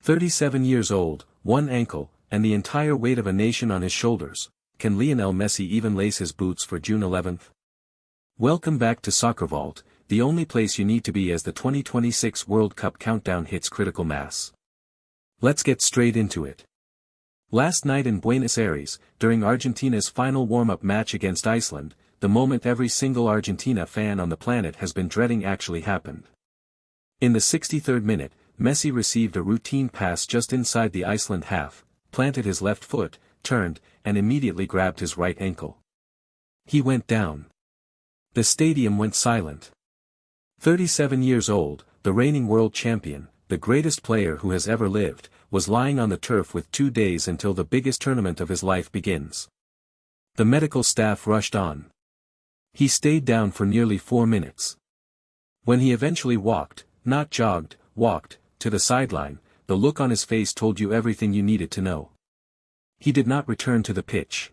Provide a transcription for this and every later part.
37 years old, one ankle, and the entire weight of a nation on his shoulders. Can Lionel Messi even lace his boots for June 11th? Welcome back to Soccer Vault, the only place you need to be as the 2026 World Cup countdown hits critical mass. Let's get straight into it. Last night in Buenos Aires, during Argentina's final warm-up match against Iceland, the moment every single Argentina fan on the planet has been dreading actually happened. In the 63rd minute, Messi received a routine pass just inside the Iceland half, planted his left foot, turned, and immediately grabbed his right ankle. He went down. The stadium went silent. 37 years old, the reigning world champion, the greatest player who has ever lived, was lying on the turf with 2 days until the biggest tournament of his life begins. The medical staff rushed on. He stayed down for nearly 4 minutes. When he eventually walked, not jogged, walked, to the sideline, the look on his face told you everything you needed to know. He did not return to the pitch.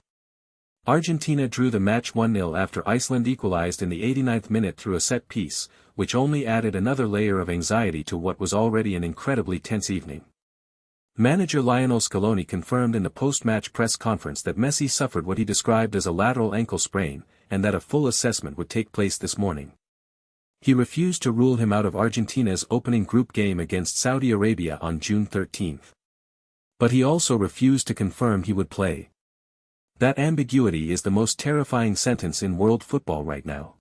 Argentina drew the match 1-0 after Iceland equalized in the 89th minute through a set piece, which only added another layer of anxiety to what was already an incredibly tense evening. Manager Lionel Scaloni confirmed in the post-match press conference that Messi suffered what he described as a lateral ankle sprain, and that a full assessment would take place this morning. He refused to rule him out of Argentina's opening group game against Saudi Arabia on June 13. But he also refused to confirm he would play. That ambiguity is the most terrifying sentence in world football right now.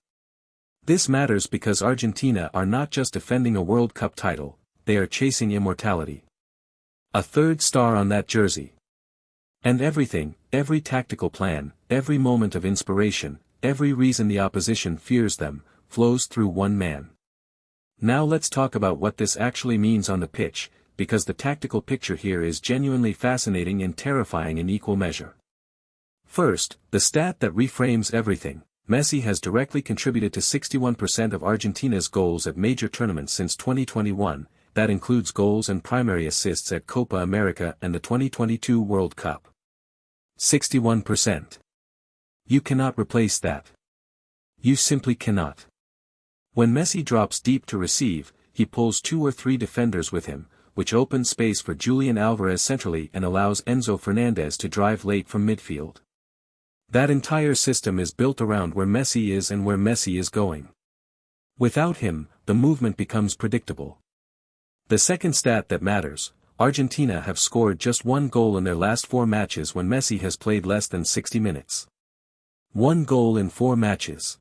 This matters because Argentina are not just defending a World Cup title, they are chasing immortality. A third star on that jersey. And everything, every tactical plan, every moment of inspiration, every reason the opposition fears them, flows through one man. Now let's talk about what this actually means on the pitch, because the tactical picture here is genuinely fascinating and terrifying in equal measure. First, the stat that reframes everything. Messi has directly contributed to 61% of Argentina's goals at major tournaments since 2021, that includes goals and primary assists at Copa America and the 2022 World Cup. 61%. You cannot replace that. You simply cannot. When Messi drops deep to receive, he pulls 2 or 3 defenders with him, which opens space for Julian Alvarez centrally and allows Enzo Fernandez to drive late from midfield. That entire system is built around where Messi is and where Messi is going. Without him, the movement becomes predictable. The second stat that matters, Argentina have scored just 1 goal in their last 4 matches when Messi has played less than 60 minutes. 1 goal in 4 matches.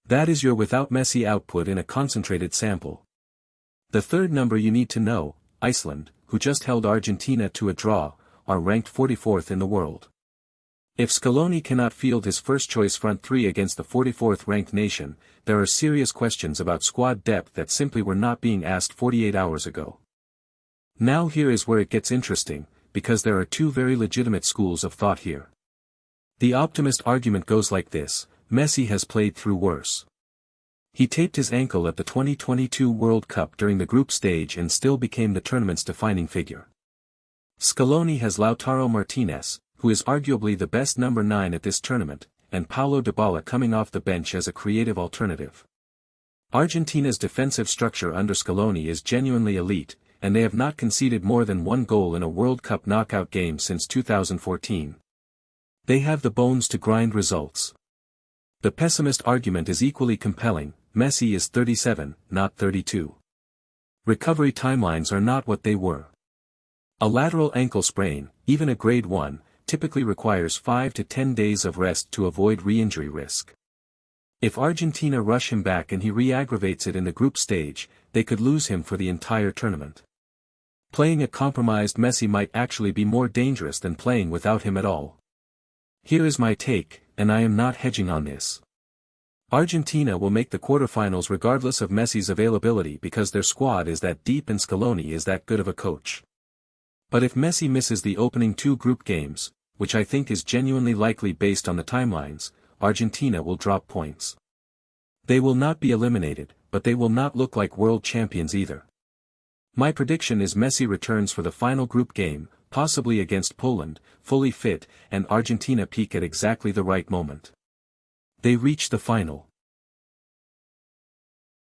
That is your without Messi output in a concentrated sample. The third number you need to know, Iceland, who just held Argentina to a draw, are ranked 44th in the world. If Scaloni cannot field his first-choice front 3 against the 44th ranked nation, there are serious questions about squad depth that simply were not being asked 48 hours ago. Now here is where it gets interesting, because there are 2 very legitimate schools of thought here. The optimist argument goes like this: Messi has played through worse. He taped his ankle at the 2022 World Cup during the group stage and still became the tournament's defining figure. Scaloni has Lautaro Martinez, who is arguably the best number 9 at this tournament, and Paulo Dybala coming off the bench as a creative alternative. Argentina's defensive structure under Scaloni is genuinely elite, and they have not conceded more than 1 goal in a World Cup knockout game since 2014. They have the bones to grind results. The pessimist argument is equally compelling: Messi is 37, not 32. Recovery timelines are not what they were. A lateral ankle sprain, even a grade 1, typically requires 5 to 10 days of rest to avoid re-injury risk. If Argentina rush him back and he re-aggravates it in the group stage, they could lose him for the entire tournament. Playing a compromised Messi might actually be more dangerous than playing without him at all. Here is my take, and I am not hedging on this. Argentina will make the quarterfinals regardless of Messi's availability because their squad is that deep and Scaloni is that good of a coach. But if Messi misses the opening 2 group games, which I think is genuinely likely based on the timelines, Argentina will drop points. They will not be eliminated, but they will not look like world champions either. My prediction is Messi returns for the final group game, possibly against Poland, fully fit, and Argentina peak at exactly the right moment. They reach the final.